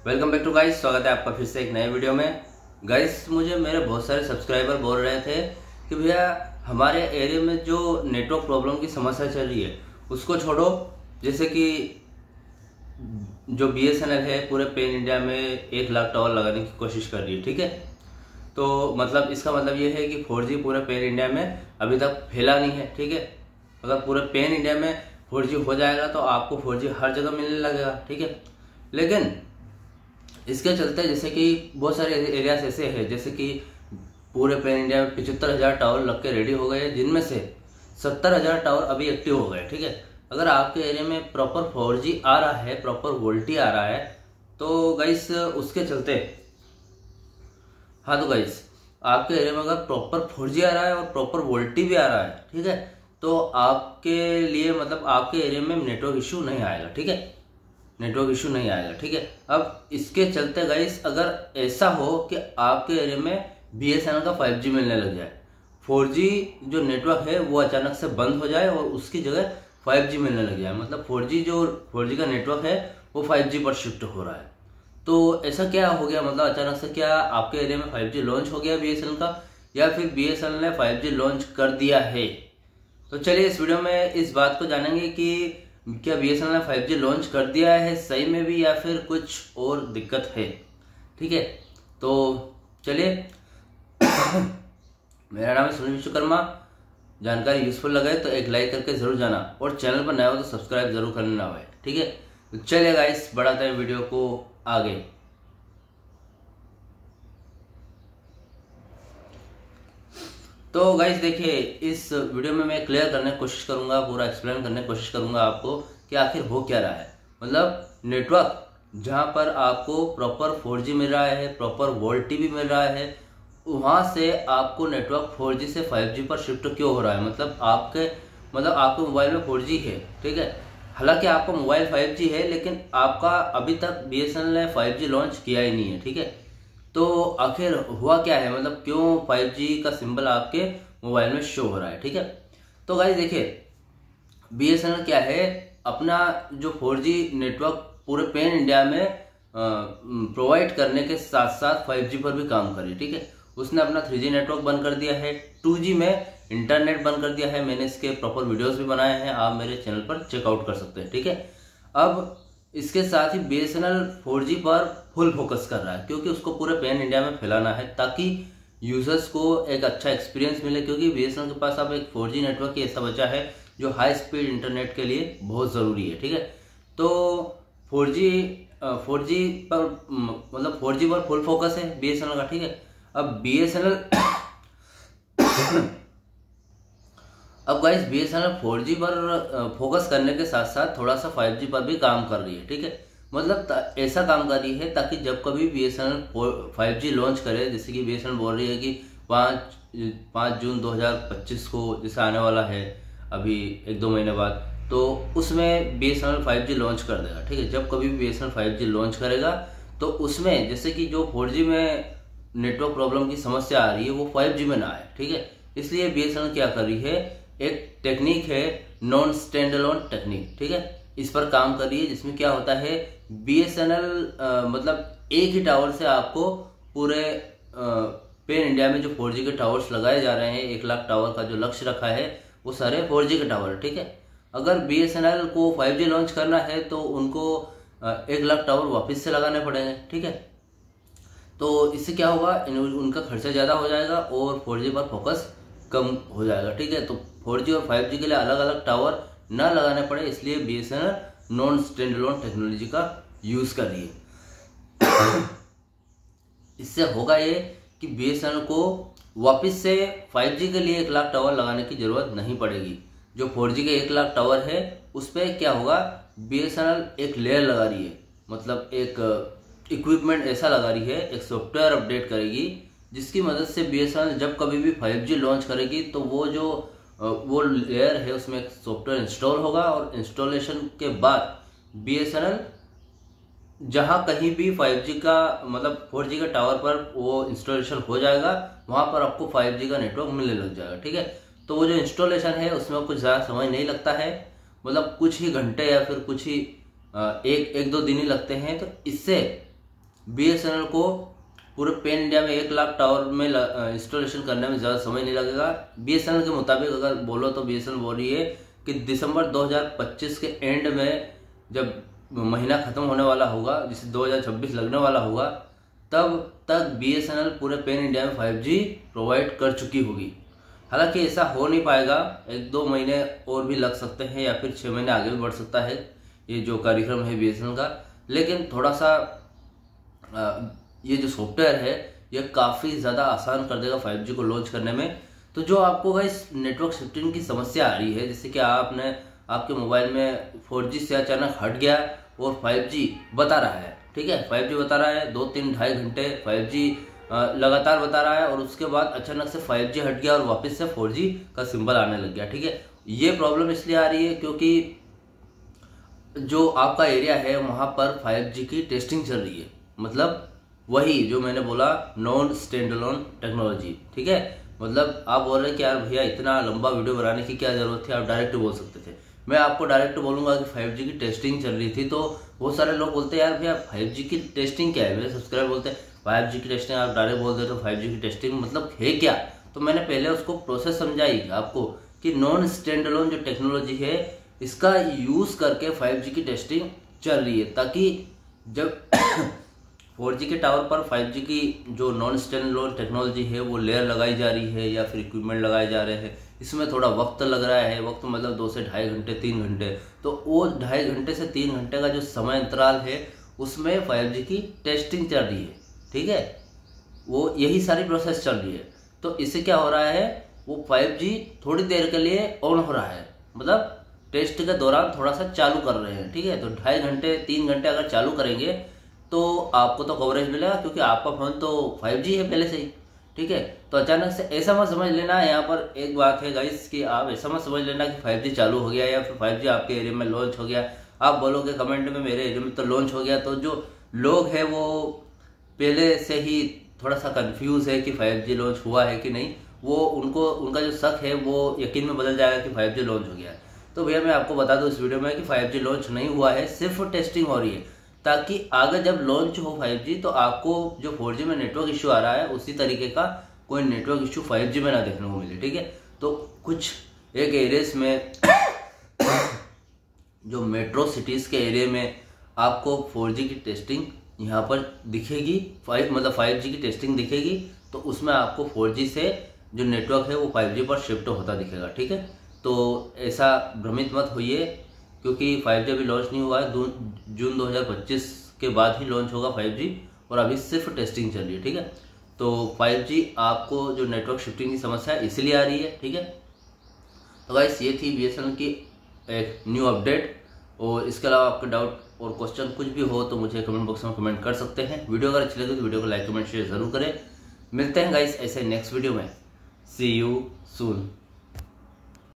Welcome back to guys. स्वागत है आपका फिर से एक नए वीडियो में। गाइस, मुझे मेरे बहुत सारे सब्सक्राइबर बोल रहे थे कि भैया हमारे एरिया में जो नेटवर्क प्रॉब्लम की समस्या चल रही है उसको छोड़ो। जैसे कि जो BSNL है पूरे पैन इंडिया में 1 लाख टावर लगाने की कोशिश कर रही है, ठीक है। तो मतलब इसका मतलब ये है कि 4G पूरे पैन इंडिया में अभी तक फैला नहीं है, ठीक है। अगर पूरे पैन इंडिया में 4G हो जाएगा तो आपको 4G हर जगह मिलने लगेगा, ठीक है। लेकिन इसके चलते जैसे कि बहुत सारे एरियाज ऐसे हैं जैसे कि पूरे पैन इंडिया में 75,000 टावर लग के रेडी हो गए, जिनमें से 70,000 टावर अभी एक्टिव हो गए, ठीक है। अगर आपके एरिया में प्रॉपर 4G आ रहा है, प्रॉपर वोल्टी आ रहा है, तो गाइस उसके चलते तो गाइस आपके एरिया में अगर प्रॉपर 4G आ रहा है और प्रॉपर वोल्टी भी आ रहा है, ठीक है, तो आपके लिए मतलब आपके एरिया में नेटवर्क इशू नहीं आएगा, ठीक है। नेटवर्क इशू नहीं आएगा, ठीक है। अब इसके चलते गाइस अगर ऐसा हो कि आपके एरिया में BSNL का 5G मिलने लग जाए, 4G जो नेटवर्क है वो अचानक से बंद हो जाए और उसकी जगह 5G मिलने लग जाए, मतलब 4G का नेटवर्क है वो 5G पर शिफ्ट हो रहा है, तो ऐसा क्या हो गया? मतलब अचानक से क्या आपके एरिया में 5G लॉन्च हो गया BSNL का, या फिर BSNL ने 5G लॉन्च कर दिया है? तो चलिए इस वीडियो में इस बात को जानेंगे कि क्या BSNL ने 5G लॉन्च कर दिया है सही में भी, या फिर कुछ और दिक्कत है, ठीक है। तो चलिए मेरा नाम है सुनील विश्वकर्मा। जानकारी यूजफुल लगे तो एक लाइक करके जरूर जाना, और चैनल पर नया हो तो सब्सक्राइब जरूर करना है, ठीक है। तो चलिए गाइस बढ़ाते हैं वीडियो को आगे। तो गाइस देखिए, इस वीडियो में मैं क्लियर करने की कोशिश करूंगा, पूरा एक्सप्लेन करने की कोशिश करूंगा आपको कि आखिर हो क्या रहा है। मतलब नेटवर्क जहां पर आपको प्रॉपर 4G मिल रहा है, प्रॉपर वोल्टी भी मिल रहा है, वहां से आपको नेटवर्क 4G से 5G पर शिफ्ट क्यों हो रहा है? मतलब आपके मोबाइल में 4G है, ठीक है, हालांकि आपका मोबाइल 5G है, लेकिन आपका अभी तक BSNL ने 5G लॉन्च किया ही नहीं है, ठीक है। तो आखिर हुआ क्या है? मतलब क्यों 5G का सिंबल आपके मोबाइल में शो हो रहा है, ठीक है। तो गाइस देखिए, BSNL क्या है, अपना जो 4G नेटवर्क पूरे पैन इंडिया में प्रोवाइड करने के साथ साथ 5G पर भी काम करे, ठीक है। उसने अपना 3G नेटवर्क बंद कर दिया है, 2G में इंटरनेट बंद कर दिया है। मैंने इसके प्रॉपर वीडियोस भी बनाए हैं, आप मेरे चैनल पर चेकआउट कर सकते हैं, ठीक है। अब इसके साथ ही BSNL 4G पर फुल फोकस कर रहा है, क्योंकि उसको पूरे पैन इंडिया में फैलाना है ताकि यूजर्स को एक अच्छा एक्सपीरियंस मिले, क्योंकि BSNL के पास अब एक 4G नेटवर्क ही ऐसा बचा है जो हाई स्पीड इंटरनेट के लिए बहुत ज़रूरी है, ठीक है। तो 4G पर मतलब 4G पर फुल फोकस है BSNL का, ठीक है। अब BSNL 4G पर फोकस करने के साथ साथ थोड़ा सा 5G पर भी काम कर रही है, ठीक है। मतलब ऐसा काम कर रही है ताकि जब कभी BSNL 5G लॉन्च करे, जैसे कि BSNL बोल रही है कि 5 जून 2025 को जैसे आने वाला है अभी 1-2 महीने बाद, तो उसमें BSNL 5G लॉन्च कर देगा, ठीक है। जब कभी BSNL 5G लॉन्च करेगा तो उसमें जैसे कि जो 4G में नेटवर्क प्रॉब्लम की समस्या आ रही है वो 5G में ना आए, ठीक है। इसलिए BSNL क्या कर रही है, एक टेक्निक है नॉन स्टैंड अलोन टेक्निक, ठीक है, इस पर काम कर रही है, जिसमें क्या होता है BSNL मतलब एक ही टावर से आपको पूरे पैन इंडिया में जो 4G के टावर्स लगाए जा रहे हैं, 1 लाख टावर का जो लक्ष्य रखा है वो सारे 4G के टावर, ठीक है। अगर BSNL को 5G लॉन्च करना है तो उनको 1 लाख टावर वापस से लगाने पड़ेंगे, ठीक है। तो इससे क्या होगा, उनका खर्चा ज़्यादा हो जाएगा और 4G पर फोकस कम हो जाएगा, ठीक है। तो 4G और 5G के लिए अलग अलग टावर ना लगाने पड़े, इसलिए BSNL non stand alone technology का यूज़ कर रही है। इससे होगा ये कि BSNL को वापस से 5G के लिए 1 लाख टावर लगाने की जरूरत नहीं पड़ेगी। जो 4G के 1 लाख टावर है उस पर क्या होगा, BSNL एक लेयर लगा रही है, मतलब एक इक्विपमेंट ऐसा लगा रही है, एक सॉफ्टवेयर अपडेट करेगी, जिसकी मदद से BSNL जब कभी भी 5G लॉन्च करेगी तो वो लेयर है उसमें एक सॉफ्टवेयर इंस्टॉल होगा, और इंस्टॉलेशन के बाद BSNL जहां कहीं भी 5G का मतलब 4G का टावर पर वो इंस्टॉलेशन हो जाएगा, वहां पर आपको 5G का नेटवर्क मिलने लग जाएगा, ठीक है। तो वो जो इंस्टॉलेशन है उसमें कुछ ज़्यादा समय नहीं लगता है, मतलब कुछ ही घंटे या फिर कुछ ही 1-2 दिन ही लगते हैं। तो इससे BSNL को पूरे पैन इंडिया में 1 लाख टावर में इंस्टॉलेशन करने में ज़्यादा समय नहीं लगेगा। BSNL के मुताबिक अगर बोलो तो BSNL बोल रही है कि दिसंबर 2025 के एंड में जब महीना ख़त्म होने वाला होगा, जिसे 2026 लगने वाला होगा, तब तक BSNL पूरे पैन इंडिया में 5G प्रोवाइड कर चुकी होगी। हालांकि ऐसा हो नहीं पाएगा, 1-2 महीने और भी लग सकते हैं या फिर 6 महीने आगे भी बढ़ सकता है ये जो कार्यक्रम है BSNL का। लेकिन थोड़ा सा ये जो सॉफ्टवेयर है ये काफ़ी ज़्यादा आसान कर देगा 5G को लॉन्च करने में। तो जो आपको गाइस नेटवर्क शिफ्टिंग की समस्या आ रही है, जैसे कि आपके मोबाइल में 4G से अचानक हट गया और 5G बता रहा है, ठीक है, 5G बता रहा है, 2-3-2.5 घंटे 5G लगातार बता रहा है और उसके बाद अचानक से 5G हट गया और वापस से 4G का सिंबल आने लग गया, ठीक है। ये प्रॉब्लम इसलिए आ रही है क्योंकि जो आपका एरिया है वहाँ पर 5G की टेस्टिंग चल रही है, मतलब वही जो मैंने बोला नॉन स्टैंडअलोन टेक्नोलॉजी, ठीक है। मतलब आप बोल रहे हैं कि यार भैया इतना लंबा वीडियो बनाने की क्या जरूरत थी, आप डायरेक्ट बोल सकते थे। मैं आपको डायरेक्ट बोलूंगा कि 5G की टेस्टिंग चल रही थी, तो बहुत सारे लोग बोलते हैं यार भैया 5G की टेस्टिंग क्या है। मेरे सब्सक्राइबर बोलते हैं 5G की टेस्टिंग, आप डायरेक्ट बोल देते हो 5G की टेस्टिंग मतलब है क्या। तो मैंने पहले उसको प्रोसेस समझाई आपको कि नॉन स्टैंडअलोन जो टेक्नोलॉजी है इसका यूज करके 5G की टेस्टिंग चल रही है, ताकि जब 4G के टावर पर 5G की जो नॉन स्टैंडअलोन टेक्नोलॉजी है वो लेयर लगाई जा रही है या फिर इक्विपमेंट लगाए जा रहे हैं, इसमें थोड़ा वक्त लग रहा है। वक्त मतलब 2 से 2.5 घंटे 3 घंटे, तो वो 2.5 घंटे से 3 घंटे का जो समय अंतराल है उसमें 5G की टेस्टिंग चल रही है, ठीक है। वो यही सारी प्रोसेस चल रही है। तो इससे क्या हो रहा है, वो 5G थोड़ी देर के लिए ऑन हो रहा है, मतलब टेस्ट के दौरान थोड़ा सा चालू कर रहे हैं, ठीक है। तो 2.5 घंटे 3 घंटे अगर चालू करेंगे तो आपको तो कवरेज मिलेगा क्योंकि आपका फोन तो 5G है पहले से ही, ठीक है। तो अचानक से ऐसा मत समझ लेना, यहाँ पर एक बात है गाइस कि आप ऐसा मत समझ लेना कि 5G चालू हो गया या फिर 5G आपके एरिया में लॉन्च हो गया। आप बोलोगे कमेंट में मेरे एरिया में तो लॉन्च हो गया, तो जो लोग हैं वो पहले से ही थोड़ा सा कंफ्यूज है कि 5G लॉन्च हुआ है कि नहीं, वो उनका जो शक है वो यकीन में बदल जाएगा कि 5G लॉन्च हो गया। तो भैया मैं आपको बता दूं इस वीडियो में कि 5G लॉन्च नहीं हुआ है, सिर्फ टेस्टिंग हो रही है, ताकि आगे जब लॉन्च हो 5G तो आपको जो 4G में नेटवर्क इश्यू आ रहा है उसी तरीके का कोई नेटवर्क इश्यू 5G में ना देखने को मिले, ठीक है। तो कुछ एक एरियाज में जो मेट्रो सिटीज के एरिया में आपको 4G की टेस्टिंग यहाँ पर दिखेगी, 5G की टेस्टिंग दिखेगी, तो उसमें आपको 4G से जो नेटवर्क है वो 5G पर शिफ्ट होता दिखेगा, ठीक है। तो ऐसा भ्रमित मत होइए क्योंकि 5G अभी लॉन्च नहीं हुआ है, जून 2025 के बाद ही लॉन्च होगा 5G और अभी सिर्फ टेस्टिंग चल रही है, ठीक है। तो 5G आपको जो नेटवर्क शिफ्टिंग की समस्या है इसलिए आ रही है, ठीक है। तो गाइस ये थी BSNL की एक न्यू अपडेट, और इसके अलावा आपके डाउट और क्वेश्चन कुछ भी हो तो मुझे कमेंट बॉक्स में कमेंट कर सकते हैं। वीडियो अगर अच्छी लगे तो वीडियो को लाइक कमेंट शेयर जरूर करें। मिलते हैं गाइस ऐसे नेक्स्ट वीडियो में, सी यू सून।